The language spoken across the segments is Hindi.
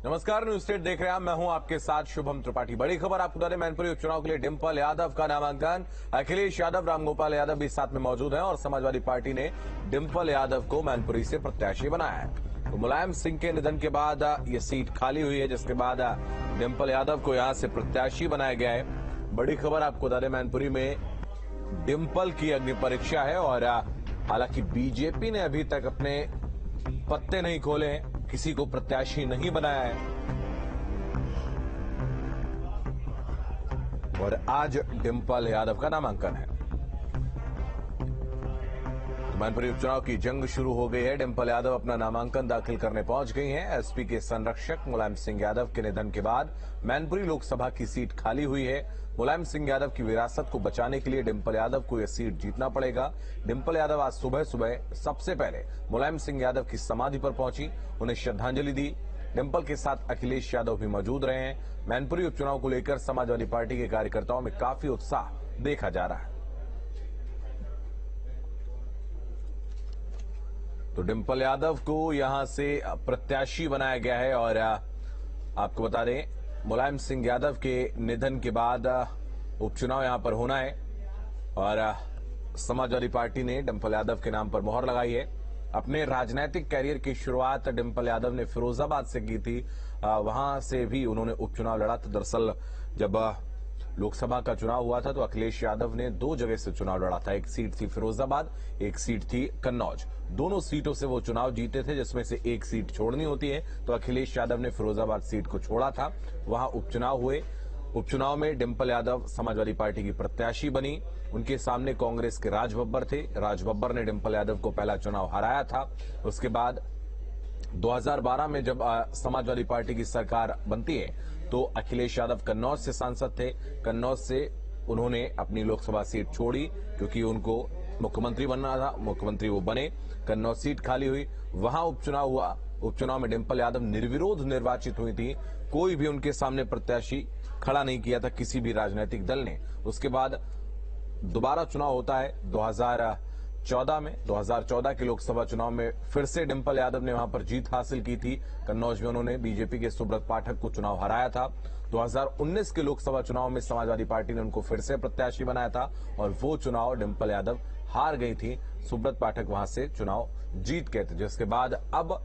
नमस्कार, न्यूज स्टेट देख रहे हैं। मैं हूं आपके साथ शुभम त्रिपाठी। बड़ी खबर आपको बता दें, मैनपुरी उपचुनाव के लिए डिंपल यादव का नामांकन। अखिलेश यादव, रामगोपाल यादव भी साथ में मौजूद हैं और समाजवादी पार्टी ने डिंपल यादव को मैनपुरी से प्रत्याशी बनाया है। तो मुलायम सिंह के निधन के बाद ये सीट खाली हुई है, जिसके बाद डिंपल यादव को यहां से प्रत्याशी बनाया गया है। बड़ी खबर आपको बता दें, मैनपुरी में डिंपल की अग्नि परीक्षा है और हालांकि बीजेपी ने अभी तक अपने पत्ते नहीं खोले हैं, किसी को प्रत्याशी नहीं बनाया है और आज डिंपल यादव का नामांकन है। मैनपुरी उपचुनाव की जंग शुरू हो गई है। डिंपल यादव अपना नामांकन दाखिल करने पहुंच गई हैं। एसपी के संरक्षक मुलायम सिंह यादव के निधन के बाद मैनपुरी लोकसभा की सीट खाली हुई है। मुलायम सिंह यादव की विरासत को बचाने के लिए डिंपल यादव को यह सीट जीतना पड़ेगा। डिंपल यादव आज सुबह सुबह सबसे पहले मुलायम सिंह यादव की समाधि पर पहुंची, उन्हें श्रद्धांजलि दी। डिंपल के साथ अखिलेश यादव भी मौजूद रहे हैं। मैनपुरी उपचुनाव को लेकर समाजवादी पार्टी के कार्यकर्ताओं में काफी उत्साह देखा जा रहा है। तो डिंपल यादव को यहां से प्रत्याशी बनाया गया है और आपको बता दें, मुलायम सिंह यादव के निधन के बाद उपचुनाव यहां पर होना है और समाजवादी पार्टी ने डिंपल यादव के नाम पर मोहर लगाई है। अपने राजनीतिक कैरियर की शुरुआत डिंपल यादव ने फिरोजाबाद से की थी। वहां से भी उन्होंने उपचुनाव लड़ा था। दरअसल जब लोकसभा का चुनाव हुआ था तो अखिलेश यादव ने 2 जगह से चुनाव लड़ा था। एक सीट थी फिरोजाबाद, एक सीट थी कन्नौज। दोनों सीटों से वो चुनाव जीते थे, जिसमें से एक सीट छोड़नी होती है। तो अखिलेश यादव ने फिरोजाबाद सीट को छोड़ा था। वहां उपचुनाव हुए। उपचुनाव में डिंपल यादव समाजवादी पार्टी की प्रत्याशी बनी। उनके सामने कांग्रेस के राज बब्बर थे। राज बब्बर ने डिंपल यादव को पहला चुनाव हराया था। उसके बाद 2012 में जब समाजवादी पार्टी की सरकार बनती है तो अखिलेश यादव कन्नौज से सांसद थे। कन्नौज से उन्होंने अपनी लोकसभा सीट छोड़ी क्योंकि उनको मुख्यमंत्री बनना था। मुख्यमंत्री वो बने, कन्नौज सीट खाली हुई, वहां उपचुनाव हुआ। उपचुनाव में डिंपल यादव निर्विरोध निर्वाचित हुई थी। कोई भी उनके सामने प्रत्याशी खड़ा नहीं किया था किसी भी राजनीतिक दल ने। उसके बाद दोबारा चुनाव होता है 2014 के लोकसभा चुनाव में फिर से डिंपल यादव ने वहां पर जीत हासिल की थी। कन्नौज में उन्होंने बीजेपी के सुब्रत पाठक को चुनाव हराया था। 2019 के लोकसभा चुनाव में समाजवादी पार्टी ने उनको फिर से प्रत्याशी बनाया था और वो चुनाव डिंपल यादव हार गई थी। सुब्रत पाठक वहां से चुनाव जीत गए थे, जिसके बाद अब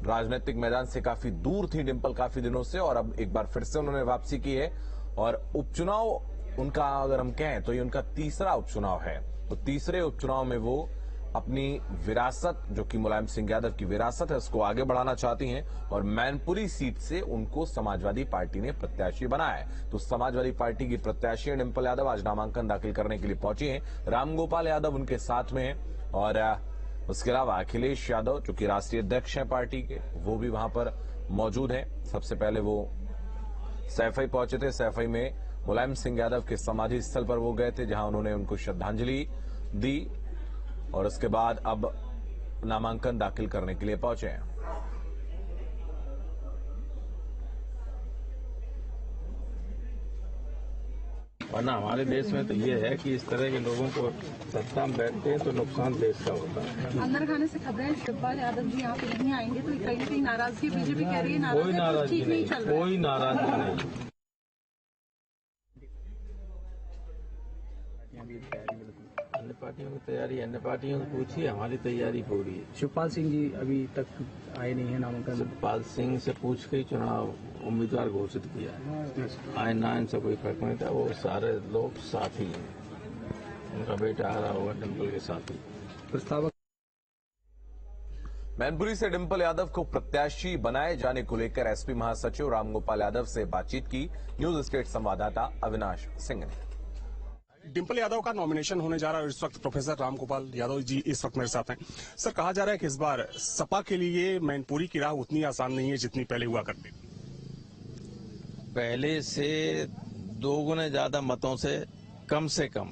राजनीतिक मैदान से काफी दूर थी डिंपल काफी दिनों से और अब एक बार फिर से उन्होंने वापसी की है। और उपचुनाव उनका अगर हम कहें तो ये उनका तीसरा उपचुनाव है। तो तीसरे उपचुनाव में वो अपनी विरासत, जो कि मुलायम सिंह यादव की विरासत है, उसको आगे बढ़ाना चाहती हैं और मैनपुरी सीट से उनको समाजवादी पार्टी ने प्रत्याशी बनाया है। तो समाजवादी पार्टी की प्रत्याशी डिंपल यादव आज नामांकन दाखिल करने के लिए पहुंची हैं। रामगोपाल यादव उनके साथ में हैं और उसके अलावा अखिलेश यादव, जो कि राष्ट्रीय अध्यक्ष हैं पार्टी के, वो भी वहां पर मौजूद हैं। सबसे पहले वो सैफई पहुंचे थे। सैफई में मुलायम सिंह यादव के समाधि स्थल पर वो गए थे, जहां उन्होंने उनको श्रद्धांजलि दी और उसके बाद अब नामांकन दाखिल करने के लिए पहुंचे हैं। वरना हमारे देश में तो ये है कि इस तरह के लोगों को सत्ता में बैठते हैं तो नुकसान देश का होता है। अंदर खाने से खबरें डिंपल यादव जी यहाँ पे नहीं आएंगे तो कहीं कहीं नाराजगी बीजेपी कह रही है। कोई नाराजगी नहीं, कोई नाराजगी नहीं। अन्य पार्टियों की तैयारी अन्य पार्टियों से पूछिए, हमारी तैयारी पूरी है। शिवपाल सिंह जी अभी तक आए नहीं है नामांकन। शिवपाल सिंह से पूछ के ही चुनाव उम्मीदवार घोषित किया है। आए ना इनसे कोई फर्क नहीं था, वो सारे लोग साथी हैं। उनका बेटा आ रहा होगा डिंपल के साथी। प्रस्तावक मैनपुरी से डिंपल यादव को प्रत्याशी बनाए जाने को लेकर एसपी महासचिव रामगोपाल यादव से बातचीत की न्यूज स्टेट संवाददाता अविनाश सिंह ने। डिंपल यादव का नॉमिनेशन होने जा रहा है। इस वक्त प्रोफेसर रामगोपाल यादव जी इस वक्त मेरे साथ हैं। सर, कहा जा रहा है कि इस बार सपा के लिए मैनपुरी की राह उतनी आसान नहीं है जितनी पहले हुआ करती। पहले से 2 गुने ज्यादा मतों से कम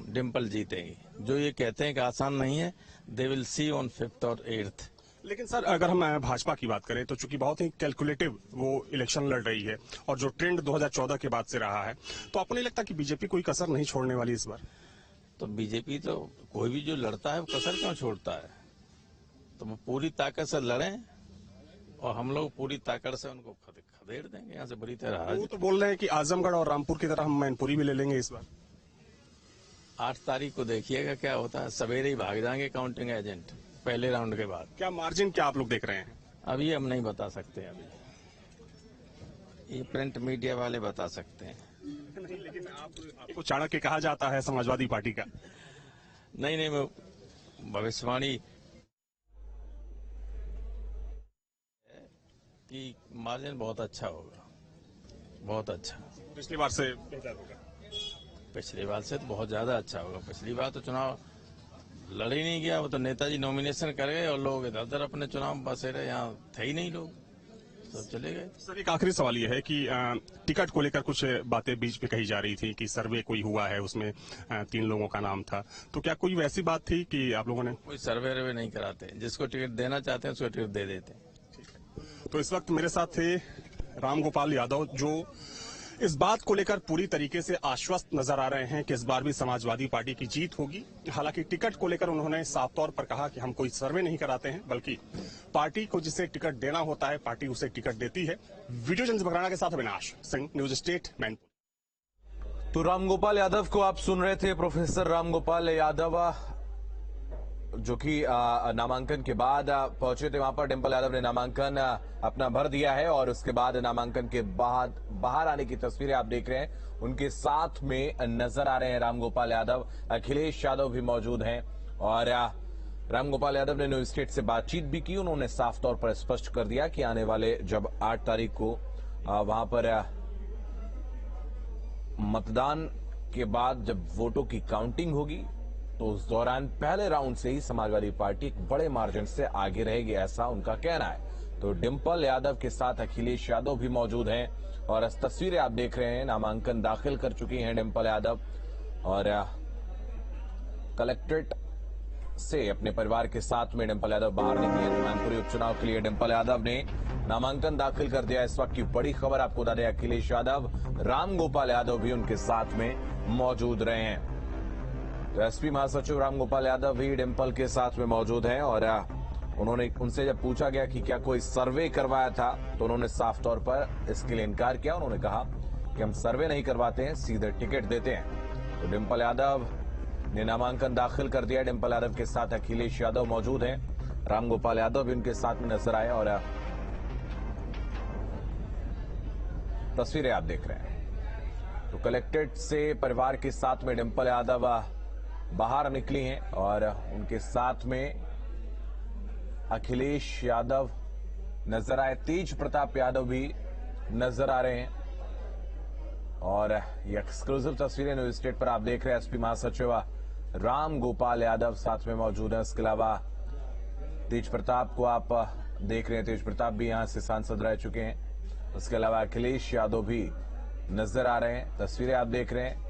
डिंपल जीतेगी। जो ये कहते हैं कि आसान नहीं है, they will see on 5th और 8th। लेकिन सर, अगर हम भाजपा की बात करें तो चूंकि बहुत ही कैलकुलेटिव वो इलेक्शन लड़ रही है और जो ट्रेंड 2014 के बाद से रहा है, तो आपको नहीं लगता कि बीजेपी कोई कसर नहीं छोड़ने वाली इस बार? तो बीजेपी तो कोई भी जो लड़ता है वो कसर क्यों छोड़ता है? तो वो पूरी ताकत से लड़ें और हम लोग पूरी ताकत से उनको खदेड़ देंगे यहाँ से बुरी तरह। वो तो बोल रहे हैं कि आजमगढ़ और रामपुर की तरह हम मैनपुरी भी ले लेंगे इस बार। 8 तारीख को देखिएगा क्या होता है, सवेरे ही भाग जाएंगे काउंटिंग एजेंट पहले राउंड के बाद। क्या मार्जिन क्या आप लोग देख रहे हैं? अभी हम नहीं बता सकते, अभी ये प्रिंट मीडिया वाले बता सकते हैं। नहीं, लेकिन आपको चाणक्य कहा जाता है समाजवादी पार्टी का। नहीं, मैं भविष्यवाणी कि मार्जिन बहुत अच्छा होगा, बहुत अच्छा। पिछली बार से बेहतर होगा। पिछली बार से तो बहुत ज्यादा अच्छा होगा। पिछली बार तो चुनाव लड़ ही नहीं गया, वो तो नेताजी नॉमिनेशन कर गए और लोग इधर उधर अपने चुनाव बसे रहे, यहाँ थे ही नहीं लोग, सब चले गए। सर एक आखिरी सवाल ये है कि टिकट को लेकर कुछ बातें बीच में कही जा रही थी कि सर्वे कोई हुआ है, उसमें 3 लोगों का नाम था, तो क्या कोई वैसी बात थी कि आप लोगों ने? कोई सर्वे नहीं कराते, जिसको टिकट देना चाहते हैं उसको टिकट दे देते हैं। तो इस वक्त मेरे साथ थे रामगोपाल यादव, जो इस बात को लेकर पूरी तरीके से आश्वस्त नजर आ रहे हैं कि इस बार भी समाजवादी पार्टी की जीत होगी। हालांकि टिकट को लेकर उन्होंने साफ तौर पर कहा कि हम कोई सर्वे नहीं कराते हैं, बल्कि पार्टी को जिसे टिकट देना होता है पार्टी उसे टिकट देती है। वीडियो जर्नलिस्ट बकराना के साथ अविनाश सिंह, न्यूज स्टेट, मैनपुरी। तो रामगोपाल यादव को आप सुन रहे थे, प्रोफेसर रामगोपाल यादव जो कि नामांकन के बाद पहुंचे थे वहां पर। डिंपल यादव ने नामांकन अपना भर दिया है और उसके बाद नामांकन के बाद बाहर आने की तस्वीरें आप देख रहे हैं। उनके साथ में नजर आ रहे हैं रामगोपाल यादव, अखिलेश यादव भी मौजूद हैं और रामगोपाल यादव ने न्यूज स्टेट से बातचीत भी की। उन्होंने साफ तौर पर स्पष्ट कर दिया कि आने वाले जब 8 तारीख को वहां पर मतदान के बाद जब वोटों की काउंटिंग होगी तो उस दौरान पहले राउंड से ही समाजवादी पार्टी एक बड़े मार्जिन से आगे रहेगी, ऐसा उनका कहना है। तो डिंपल यादव के साथ अखिलेश यादव भी मौजूद हैं और इस तस्वीरें आप देख रहे हैं। नामांकन दाखिल कर चुकी हैं डिंपल यादव और कलेक्ट्रेट से अपने परिवार के साथ में डिंपल यादव बाहर निकली है। मैनपुरी उपचुनाव के लिए डिंपल यादव ने नामांकन दाखिल कर दिया। इस वक्त की बड़ी खबर आपको बता दें, अखिलेश यादव, रामगोपाल यादव भी उनके साथ में मौजूद रहे हैं। तो एसपी महासचिव रामगोपाल यादव भी डिंपल के साथ में मौजूद हैं और उन्होंने उनसे जब पूछा गया कि क्या कोई सर्वे करवाया था तो उन्होंने साफ तौर पर इसके लिए इनकार किया। उन्होंने कहा कि हम सर्वे नहीं करवाते हैं, सीधे टिकट देते हैं। तो डिंपल यादव ने नामांकन दाखिल कर दिया। डिंपल यादव के साथ अखिलेश यादव मौजूद हैं, रामगोपाल यादव भी उनके साथ में नजर आए और तस्वीरें आप देख रहे हैं। तो कलेक्ट्रेट से परिवार के साथ में डिंपल यादव बाहर निकली हैं और उनके साथ में अखिलेश यादव नजर आए, तेज प्रताप यादव भी नजर आ रहे हैं और ये एक्सक्लूसिव तस्वीरें न्यूज स्टेट पर आप देख रहे हैं। एसपी महासचिव रामगोपाल यादव साथ में मौजूद हैं। इसके अलावा तेज प्रताप को आप देख रहे हैं, तेज प्रताप भी यहां से सांसद रह चुके हैं। उसके अलावा अखिलेश यादव भी नजर आ रहे हैं, तस्वीरें आप देख रहे हैं।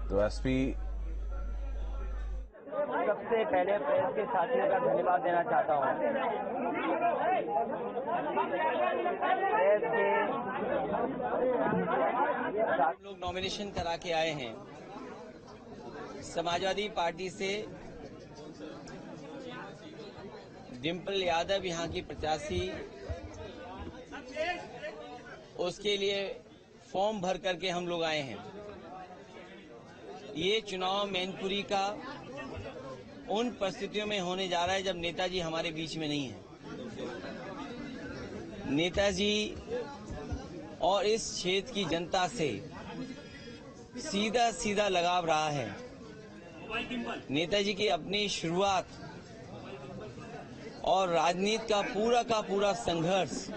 तो एसपी सबसे पहले प्रेस के साथियों का धन्यवाद देना चाहता हूं। प्रेस के हम लोग नॉमिनेशन करा के आए हैं। समाजवादी पार्टी से डिंपल यादव यहाँ की प्रत्याशी, उसके लिए फॉर्म भर करके हम लोग आए हैं। ये चुनाव मैनपुरी का उन परिस्थितियों में होने जा रहा है जब नेताजी हमारे बीच में नहीं है। नेताजी और इस क्षेत्र की जनता से सीधा सीधा लगाव रहा है। नेताजी की अपनी शुरुआत और राजनीति का पूरा संघर्ष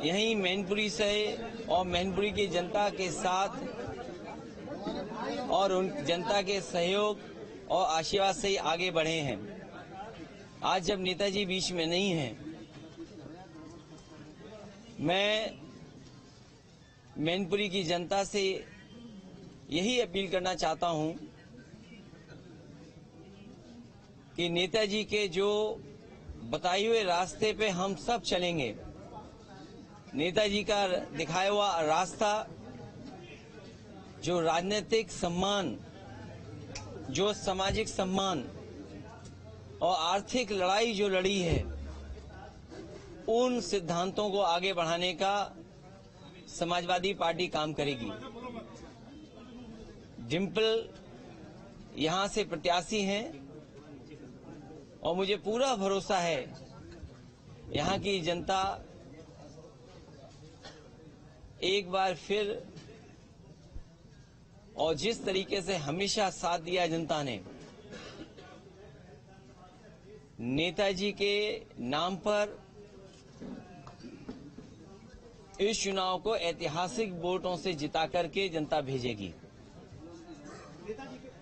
यहीं मैनपुरी से और मैनपुरी की जनता के साथ और उन जनता के सहयोग और आशीर्वाद से ही आगे बढ़े हैं। आज जब नेताजी बीच में नहीं हैं, मैं मैनपुरी की जनता से यही अपील करना चाहता हूं कि नेताजी के जो बताए हुए रास्ते पे हम सब चलेंगे। नेताजी का दिखाया हुआ रास्ता, जो राजनीतिक सम्मान, जो सामाजिक सम्मान, और आर्थिक लड़ाई जो लड़ी है, उन सिद्धांतों को आगे बढ़ाने का समाजवादी पार्टी काम करेगी। डिम्पल यहां से प्रत्याशी हैं और मुझे पूरा भरोसा है यहां की जनता एक बार फिर, और जिस तरीके से हमेशा साथ दिया जनता ने, नेताजी के नाम पर इस चुनाव को ऐतिहासिक वोटों से जिता करके जनता भेजेगी।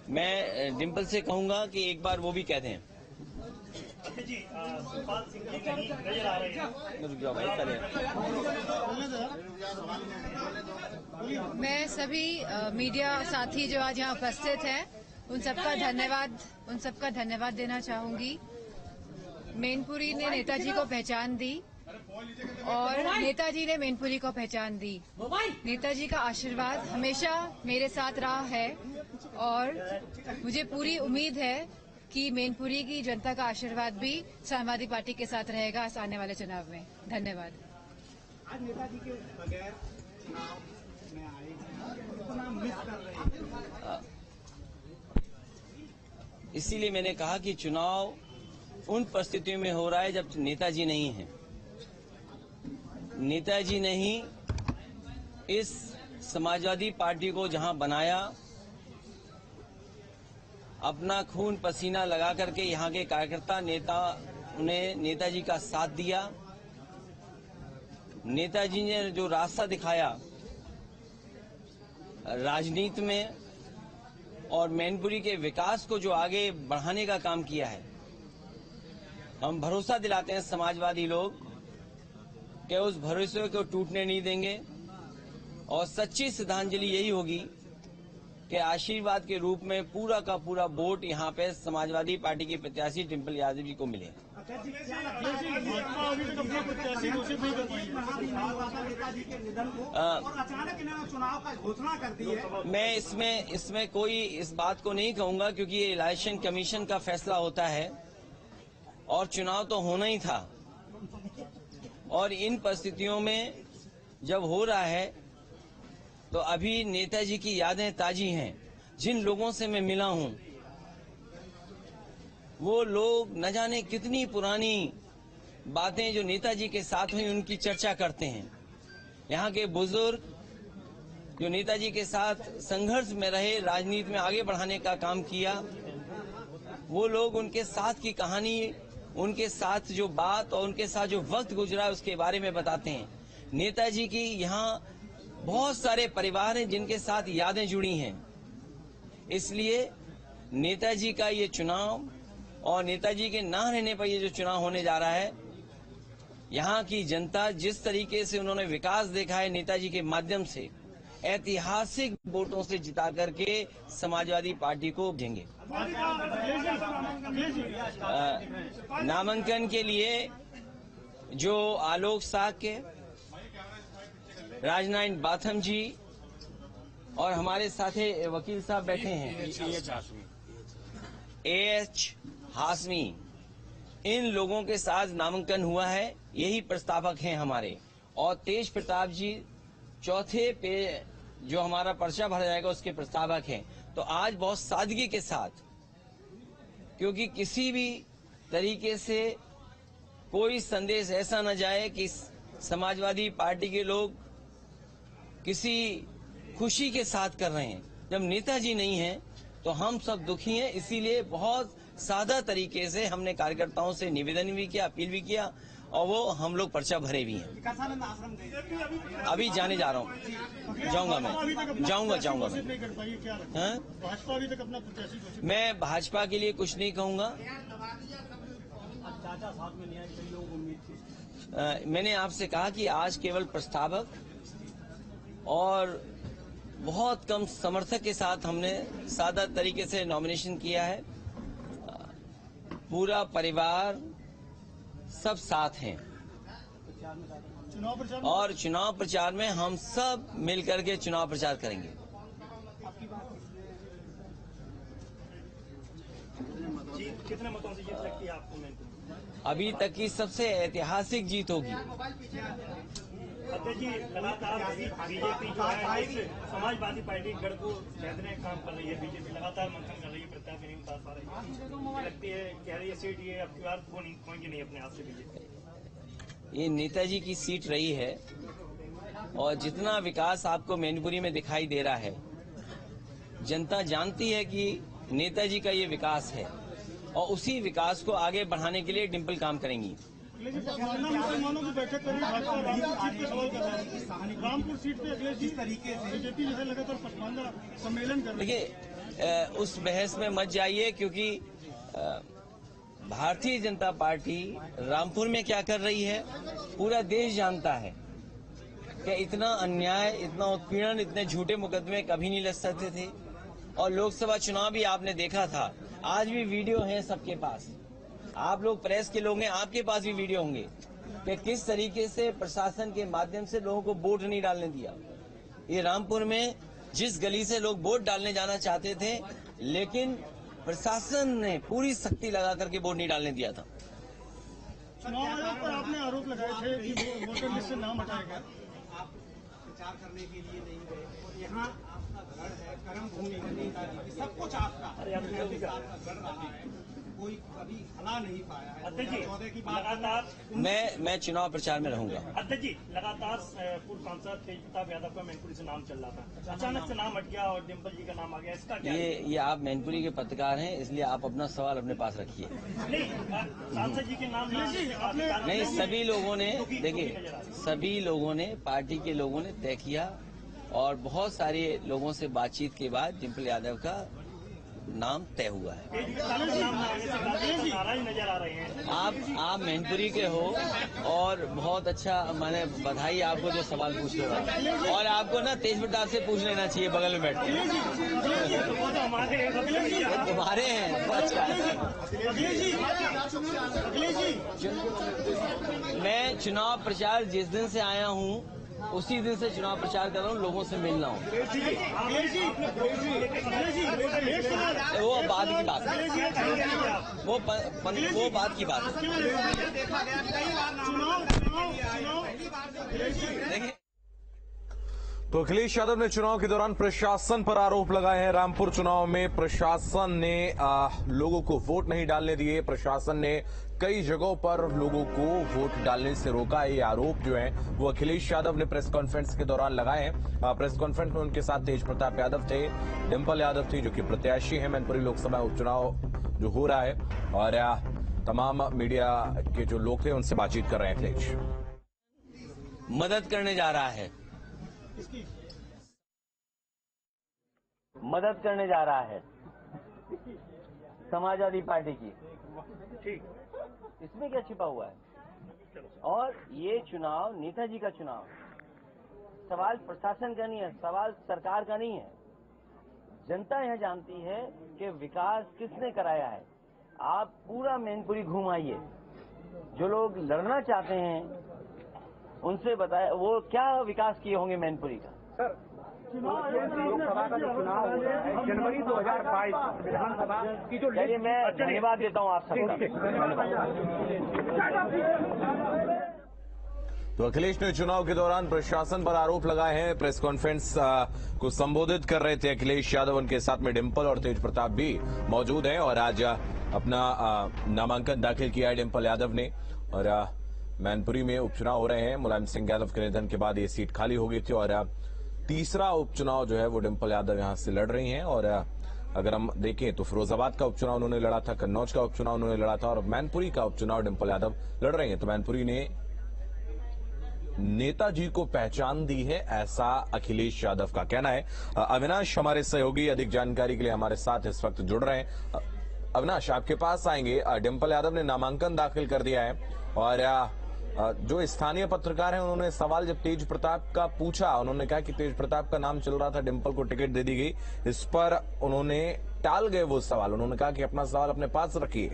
मैं डिम्पल से कहूंगा कि एक बार वो भी कह दें। मैं सभी मीडिया साथी जो आज यहाँ उपस्थित हैं, उन सबका धन्यवाद देना चाहूंगी। मैनपुरी ने नेताजी को पहचान दी और नेताजी ने मैनपुरी को पहचान दी। नेताजी का आशीर्वाद हमेशा मेरे साथ रहा है और मुझे पूरी उम्मीद है कि मैनपुरी की जनता का आशीर्वाद भी समाजवादी पार्टी के साथ रहेगा इस आने वाले चुनाव में। धन्यवाद। आज नेताजी के बगैर चुनाव में आए हैं, मिस कर रहे हैं। इसीलिए मैंने कहा कि चुनाव उन परिस्थितियों में हो रहा है जब नेताजी नहीं है। नेताजी ने ही इस समाजवादी पार्टी को जहां बनाया, अपना खून पसीना लगा करके यहाँ के कार्यकर्ता ने नेताजी का साथ दिया। नेताजी ने जो रास्ता दिखाया राजनीति में और मैनपुरी के विकास को जो आगे बढ़ाने का काम किया है, हम भरोसा दिलाते हैं समाजवादी लोग कि उस भरोसे को टूटने नहीं देंगे और सच्ची श्रद्धांजलि यही होगी कि आशीर्वाद के रूप में पूरा का पूरा वोट यहाँ पे समाजवादी पार्टी के प्रत्याशी डिम्पल यादव जी को मिले। मैं इसमें कोई इस बात को नहीं कहूंगा क्योंकि ये इलेक्शन कमीशन का फैसला होता है और चुनाव तो होना ही था, और इन परिस्थितियों में जब हो रहा है तो अभी नेताजी की यादें ताजी हैं। जिन लोगों से मैं मिला हूं वो लोग न जाने कितनी पुरानी बातें जो नेताजी के साथ हुई उनकी चर्चा करते हैं। यहाँ के बुजुर्ग जो नेताजी के साथ संघर्ष में रहे, राजनीति में आगे बढ़ाने का काम किया, वो लोग उनके साथ की कहानी, उनके साथ जो बात और उनके साथ जो वक्त गुजरा उसके बारे में बताते हैं। नेताजी की यहाँ बहुत सारे परिवार हैं जिनके साथ यादें जुड़ी हैं। इसलिए नेताजी का ये चुनाव और नेताजी के ना रहने पर ये जो चुनाव होने जा रहा है, यहाँ की जनता जिस तरीके से उन्होंने विकास देखा है नेताजी के माध्यम से, ऐतिहासिक वोटों से जिता करके समाजवादी पार्टी को देंगे। नामांकन के लिए जो आलोक साक्य, राजनारायण बाथम जी और हमारे साथ वकील साहब बैठे हैं, एच हाशमी, इन लोगों के साथ नामांकन हुआ है, यही प्रस्तावक हैं हमारे। और तेज प्रताप जी चौथे पे जो हमारा पर्चा भरा जाएगा उसके प्रस्तावक हैं। तो आज बहुत सादगी के साथ, क्योंकि किसी भी तरीके से कोई संदेश ऐसा न जाए कि समाजवादी पार्टी के लोग किसी खुशी के साथ कर रहे हैं। जब नेताजी नहीं है तो हम सब दुखी हैं। इसीलिए बहुत सादा तरीके से हमने कार्यकर्ताओं से निवेदन भी किया, अपील भी किया और वो हम लोग पर्चा भरे भी हैं। अभी जाने जा रहा हूँ, जाऊंगा मैं भाजपा के लिए कुछ नहीं कहूंगा। मैंने आपसे कहा कि आज केवल प्रस्तावक और बहुत कम समर्थक के साथ हमने सादा तरीके से नॉमिनेशन किया है। पूरा परिवार सब साथ हैं और चुनाव प्रचार में हम सब मिलकर के चुनाव प्रचार करेंगे। जीत कितने मतों से जीत लगती है आपको मैनपुरी? अभी तक की सबसे ऐतिहासिक जीत होगी। अध्यक्ष जी, लगातार बीजेपी जो है इस समाजवादी पार्टी गढ़ को बेहतरीन काम कर रही है। बीजेपी लगातार मंथन कर रही है, प्रत्याशी नहीं उतार पा रही है। लगती है कह रही है सीट ये अब की बार खोएंगे नहीं अपने हाथ से बीजेपी। ये नेताजी की सीट रही है और जितना विकास आपको मैनपुरी में दिखाई दे रहा है, जनता जानती है कि नेताजी का ये विकास है और उसी विकास को आगे बढ़ाने के लिए डिम्पल काम करेंगी। मुसलमानों की बैठक करी, रामपुर सीट पे अखिलेश जी तरीके से बीजेपी जैसे लगातार पसमानदा सम्मेलन कर रही है। देखिए, उस बहस में मत जाइए, क्योंकि भारतीय जनता पार्टी रामपुर में क्या कर रही है पूरा देश जानता है कि इतना अन्याय, इतना उत्पीड़न, इतने झूठे मुकदमे कभी नहीं लग सकते थे। और लोकसभा चुनाव भी आपने देखा था, आज भी वीडियो है सबके पास, आप लोग प्रेस के लोग हैं, आपके पास भी वीडियो होंगे कि किस तरीके से प्रशासन के माध्यम से लोगों को वोट नहीं डालने दिया। ये रामपुर में जिस गली से लोग वोट डालने जाना चाहते थे, लेकिन प्रशासन ने पूरी सख्ती लगा करके वोट नहीं डालने दिया था। चुनाव आयोग पर आपने आरोप लगाए थे कि वोटर लिस्ट से नाम हटाया गया। आप प्रचार करने के लिए नहीं गए और यहाँ आपका घर है, कर्म भूमि है, नेताजी सब कुछ आपका। अरे कोई कभी हला नहीं पाया है। अध्यक्ष जी, की लगातार मैं चुनाव प्रचार में रहूंगा। अध्यक्ष जी, लगातार पूर्व सांसद तेज प्रताप यादव का मैनपुरी से नाम चल रहा था, अचानक से नाम हट गया और डिम्पल जी का नाम आ गया, इसका क्या? ये आप मैनपुरी के पत्रकार हैं, इसलिए आप अपना सवाल अपने पास रखिए। नहीं, सांसद जी के नाम नहीं, सभी लोगों ने, देखिए, सभी लोगों ने, पार्टी के लोगों ने तय किया और बहुत सारे लोगों से बातचीत के बाद डिम्पल यादव का नाम तय हुआ है। नजर आ रहे हैं। आप मैनपुरी के हो और बहुत अच्छा, मैंने बधाई आपको जो सवाल पूछ रहे हो, और आपको ना तेज प्रताप से पूछ लेना चाहिए बगल में बैठ के। तुम्हारे हैं, अच्छा। मैं चुनाव प्रचार जिस दिन से आया हूँ उसी दिन से चुनाव प्रचार कर रहा हूँ, लोगों से मिल रहा हूँ। वो बात की बात है, वो बात की बात है। देखिए, तो अखिलेश यादव ने चुनाव के दौरान प्रशासन पर आरोप लगाए हैं। रामपुर चुनाव में प्रशासन ने लोगों को वोट नहीं डालने दिए, प्रशासन ने कई जगहों पर लोगों को वोट डालने से रोका। ये आरोप जो है वो अखिलेश यादव ने प्रेस कॉन्फ्रेंस के दौरान लगाए हैं। प्रेस कॉन्फ्रेंस में उनके साथ तेज प्रताप यादव थे, डिम्पल यादव थी जो कि प्रत्याशी है मैनपुरी लोकसभा उपचुनाव जो हो रहा है, और तमाम मीडिया के जो लोग थे उनसे बातचीत कर रहे हैं। अखिलेश मदद करने जा रहा है, मदद करने जा रहा है समाजवादी पार्टी की। ठीक, इसमें क्या छिपा हुआ है? और ये चुनाव नेताजी का चुनाव, सवाल प्रशासन का नहीं है, सवाल सरकार का नहीं है। जनता यह जानती है कि विकास किसने कराया है। आप पूरा मैनपुरी घूम आइए, जो लोग लड़ना चाहते हैं उनसे बताए वो क्या विकास किए होंगे मैनपुरी का। सर, लोकसभा का जो चुनाव हो रहा है जनवरी 2022 विधानसभा की जो, चलिए मैं धन्यवाद देता हूँ आप सबको। तो अखिलेश ने चुनाव के दौरान प्रशासन पर आरोप लगाए हैं। प्रेस कॉन्फ्रेंस को संबोधित कर रहे थे अखिलेश यादव, उनके साथ में डिम्पल और तेज प्रताप भी मौजूद हैं, और आज अपना नामांकन दाखिल किया है डिम्पल यादव ने। और मैनपुरी में उपचुनाव हो रहे हैं। मुलायम सिंह यादव के निधन के बाद ये सीट खाली हो गई थी और तीसरा उपचुनाव जो है वो डिम्पल यादव यहां से लड़ रही हैं। और अगर हम देखें तो फिरोजाबाद का उपचुनाव उन्होंने लड़ा था, कन्नौज का उपचुनाव उन्होंने लड़ा था, और मैनपुरी का उपचुनाव डिम्पल यादव लड़ रही हैं। तो मैनपुरी ने नेताजी को पहचान दी है, ऐसा अखिलेश यादव का कहना है। अविनाश हमारे सहयोगी अधिक जानकारी के लिए हमारे साथ इस वक्त जुड़ रहे हैं। अविनाश, आपके पास आएंगे। डिम्पल यादव ने नामांकन दाखिल कर दिया है और जो स्थानीय पत्रकार हैं उन्होंने सवाल जब तेज प्रताप का पूछा, उन्होंने कहा कि तेज प्रताप का नाम चल रहा था, डिम्पल को टिकट दे दी गई। इस पर उन्होंने टाल गए वो सवाल, उन्होंने कहा कि अपना सवाल अपने पास रखिए।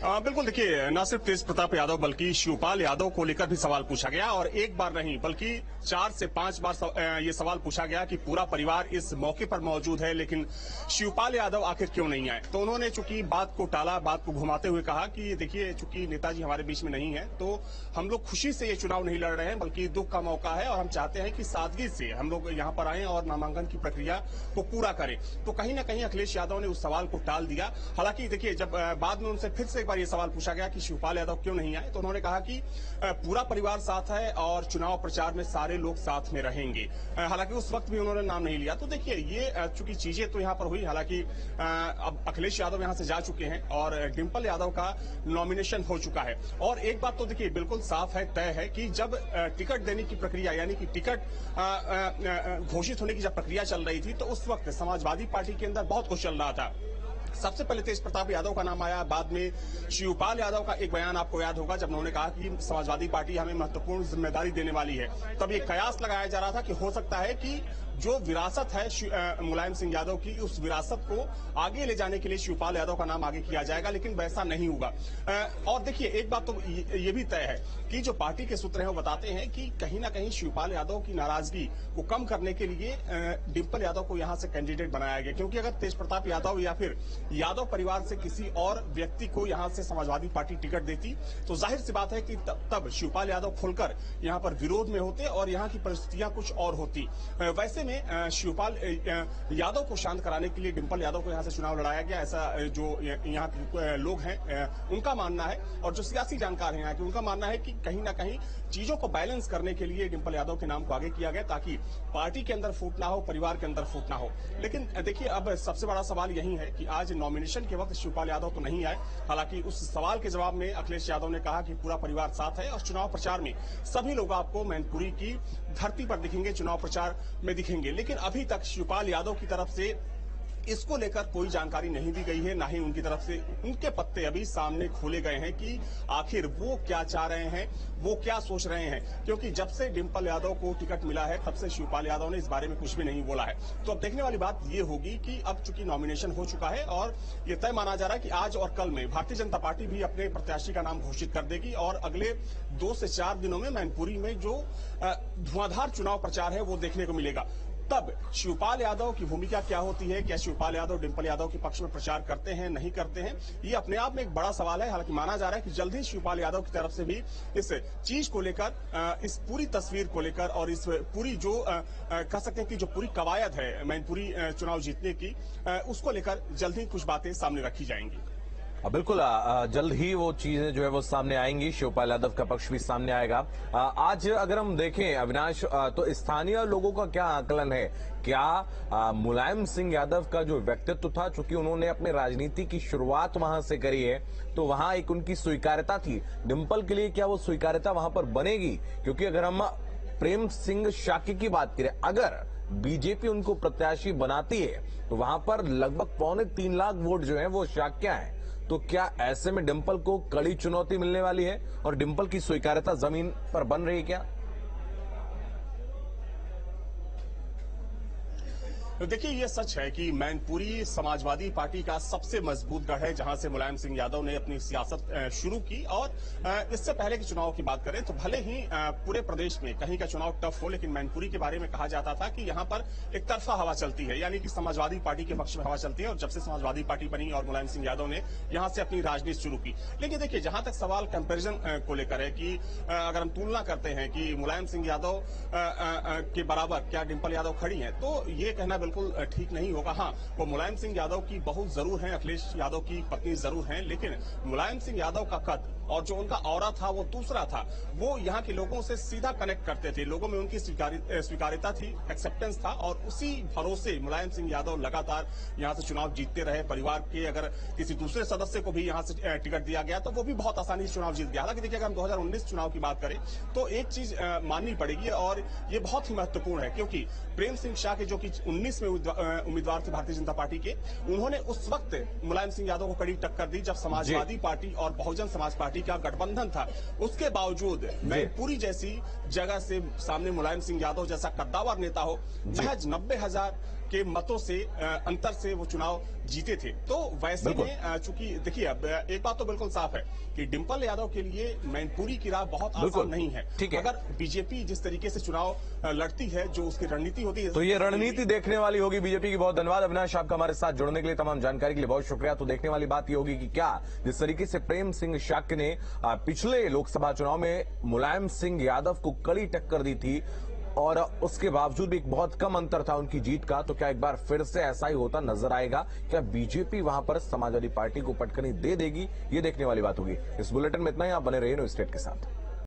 बिल्कुल, देखिए, न सिर्फ तेज प्रताप यादव बल्कि शिवपाल यादव को लेकर भी सवाल पूछा गया और एक बार नहीं बल्कि 4 से 5 बार ये सवाल पूछा गया कि पूरा परिवार इस मौके पर मौजूद है, लेकिन शिवपाल यादव आखिर क्यों नहीं आए। तो उन्होंने चूंकि बात को टाला, बात को घुमाते हुए कहा कि देखिए, चूंकि नेताजी हमारे बीच में नहीं है तो हम लोग खुशी से ये चुनाव नहीं लड़ रहे हैं, बल्कि दुख का मौका है और हम चाहते हैं कि सादगी से हम लोग यहाँ पर आए और नामांकन की प्रक्रिया को पूरा करें। तो कहीं ना कहीं अखिलेश यादव ने उस सवाल को टाल दिया। हालांकि देखिए, जब बाद में उनसे फिर से एक बार ये सवाल पूछा गया कि शिवपाल यादव क्यों नहीं आए, तो उन्होंने कहा कि पूरा परिवार साथ है और चुनाव प्रचार में सारे लोग साथ में रहेंगे। हालांकि उस वक्त भी उन्होंने नाम नहीं लिया। तो देखिए, ये चूंकि चीजें तो यहाँ पर हुई, हालांकि अब अखिलेश यादव यहाँ से जा चुके हैं और डिंपल यादव का नॉमिनेशन हो चुका है। और एक बात तो देखिए बिल्कुल साफ है, तय है कि जब टिकट देने की प्रक्रिया यानी कि टिकट घोषित होने की जब प्रक्रिया चल रही थी, तो उस वक्त समाजवादी पार्टी के अंदर बहुत कुछ चल रहा था। सबसे पहले तेज प्रताप यादव का नाम आया, बाद में शिवपाल यादव का एक बयान आपको याद होगा जब उन्होंने कहा कि समाजवादी पार्टी हमें महत्वपूर्ण जिम्मेदारी देने वाली है। तब ये कयास लगाया जा रहा था कि हो सकता है कि जो विरासत है मुलायम सिंह यादव की, उस विरासत को आगे ले जाने के लिए शिवपाल यादव का नाम आगे किया जाएगा, लेकिन वैसा नहीं होगा। और देखिए, एक बात तो ये भी तय है कि जो पार्टी के सूत्र हैं वो बताते हैं कि कहीं ना कहीं शिवपाल यादव की नाराजगी को कम करने के लिए डिंपल यादव को यहां से कैंडिडेट बनाया गया, क्योंकि अगर तेज प्रताप यादव या फिर यादव परिवार से किसी और व्यक्ति को यहां से समाजवादी पार्टी टिकट देती तो जाहिर सी बात है कि तब शिवपाल यादव खुलकर यहां पर विरोध में होते और यहां की परिस्थितियां कुछ और होती। वैसे में शिवपाल यादव को शांत कराने के लिए डिंपल यादव को यहां से चुनाव लड़ाया गया, ऐसा जो यहाँ के लोग हैं उनका मानना है। और जो सियासी जानकार हैं यहाँ के, उनका मानना है कि कहीं ना कहीं चीजों को बैलेंस करने के लिए डिंपल यादव के नाम को आगे किया गया, ताकि पार्टी के अंदर फूट ना हो, परिवार के अंदर फूट ना हो। लेकिन देखिए, अब सबसे बड़ा सवाल यही है कि आज नॉमिनेशन के वक्त शिवपाल यादव तो नहीं आए। हालांकि उस सवाल के जवाब में अखिलेश यादव ने कहा कि पूरा परिवार साथ है और चुनाव प्रचार में सभी लोग आपको मैनपुरी की धरती पर दिखेंगे, चुनाव प्रचार में दिखेंगे। लेकिन अभी तक शिवपाल यादव की तरफ से इसको लेकर कोई जानकारी नहीं दी गई है, ना ही उनकी तरफ से उनके पत्ते अभी सामने खोले गए हैं कि आखिर वो क्या चाह रहे हैं, वो क्या सोच रहे हैं। क्योंकि जब से डिंपल यादव को टिकट मिला है, तब से शिवपाल यादव ने इस बारे में कुछ भी नहीं बोला है। तो अब देखने वाली बात ये होगी कि अब चूंकि नॉमिनेशन हो चुका है और ये तय माना जा रहा है कि आज और कल में भारतीय जनता पार्टी भी अपने प्रत्याशी का नाम घोषित कर देगी और अगले 2 से 4 दिनों में मैनपुरी में जो धुआंधार चुनाव प्रचार है वो देखने को मिलेगा। तब शिवपाल यादव की भूमिका क्या होती है, क्या शिवपाल यादव डिंपल यादव के पक्ष में प्रचार करते हैं, नहीं करते हैं, ये अपने आप में एक बड़ा सवाल है। हालांकि माना जा रहा है कि जल्द ही शिवपाल यादव की तरफ से भी इस चीज को लेकर, इस पूरी तस्वीर को लेकर और इस पूरी जो कह सकते हैं कि जो पूरी कवायद है मैनपुरी चुनाव जीतने की, उसको लेकर जल्द ही कुछ बातें सामने रखी जाएंगी। बिल्कुल, जल्द ही वो चीजें जो है वो सामने आएंगी, शिवपाल यादव का पक्ष भी सामने आएगा। आज अगर हम देखें अविनाश, तो स्थानीय लोगों का क्या आकलन है, क्या मुलायम सिंह यादव का जो व्यक्तित्व था, चूंकि उन्होंने अपने राजनीति की शुरुआत वहां से करी है, तो वहां एक उनकी स्वीकार्यता थी। डिंपल के लिए क्या वो स्वीकार्यता वहां पर बनेगी? क्योंकि अगर हम प्रेम सिंह शाक्य की बात करें, अगर बीजेपी उनको प्रत्याशी बनाती है तो वहां पर लगभग 3.25 लाख वोट जो है वो शाक्य है। तो क्या ऐसे में डिंपल को कड़ी चुनौती मिलने वाली है और डिंपल की स्वीकार्यता जमीन पर बन रही है क्या? तो देखिए, ये सच है कि मैनपुरी समाजवादी पार्टी का सबसे मजबूत गढ़ है, जहां से मुलायम सिंह यादव ने अपनी सियासत शुरू की। और इससे पहले के चुनाव की बात करें तो भले ही पूरे प्रदेश में कहीं का चुनाव टफ हो, लेकिन मैनपुरी के बारे में कहा जाता था कि यहां पर एक तरफा हवा चलती है, यानी कि समाजवादी पार्टी के पक्ष में हवा चलती है। और जब से समाजवादी पार्टी बनी और मुलायम सिंह यादव ने यहां से अपनी राजनीति शुरू की। लेकिन देखिए, जहां तक सवाल कंपेरिजन को लेकर है कि अगर हम तुलना करते हैं कि मुलायम सिंह यादव के बराबर क्या डिंपल यादव खड़ी है, तो ये कहना बिल्कुल ठीक नहीं होगा। हाँ, वो मुलायम सिंह यादव की बहू जरूर हैं, अखिलेश यादव की पत्नी जरूर हैं, लेकिन मुलायम सिंह यादव का कद और जो उनका ऑरा था वो दूसरा था। वो यहाँ के लोगों से सीधा कनेक्ट करते थे, लोगों में उनकी स्वीकार्यता थी, एक्सेप्टेंस था। और उसी भरोसे मुलायम सिंह यादव लगातार यहाँ से चुनाव जीतते रहे। परिवार के अगर किसी दूसरे सदस्य को भी यहाँ से टिकट दिया गया तो वो भी बहुत आसानी से चुनाव जीत गया। हालांकि देखिए, अगर हम 2019 चुनाव की बात करें तो एक चीज माननी पड़ेगी और ये बहुत ही महत्वपूर्ण है, क्योंकि प्रेम सिंह शाह के जो कि 19 में उम्मीदवार थे भारतीय जनता पार्टी के, उन्होंने उस वक्त मुलायम सिंह यादव को कड़ी टक्कर दी जब समाजवादी पार्टी और बहुजन समाज पार्टी का गठबंधन था। उसके बावजूद मैनपुरी जैसी जगह से सामने मुलायम सिंह यादव जैसा कद्दावर नेता हो, महज 90,000 के मतों से अंतर से वो चुनाव जीते थे। तो वैसे में चूंकि देखिए अब एक बात तो बिल्कुल साफ है कि डिंपल यादव के लिए मैनपुरी की राह बहुत आसान नहीं है। ठीक है, अगर बीजेपी जिस तरीके से चुनाव लड़ती है, जो उसकी रणनीति होती है, तो ये रणनीति देखने वाली होगी बीजेपी की। बहुत धन्यवाद अविनाश, आपका हमारे साथ जुड़ने के लिए, तमाम जानकारी के लिए बहुत शुक्रिया। तो देखने वाली बात ये होगी कि क्या जिस तरीके से प्रेम सिंह शाक्य ने पिछले लोकसभा चुनाव में मुलायम सिंह यादव को कड़ी टक्कर दी थी और उसके बावजूद भी एक बहुत कम अंतर था उनकी जीत का, तो क्या एक बार फिर से ऐसा ही होता नजर आएगा? क्या बीजेपी वहां पर समाजवादी पार्टी को पटकनी दे देगी? ये देखने वाली बात होगी। इस बुलेटिन में इतना ही, आप बने रहिए न्यूज़ स्टेट के साथ।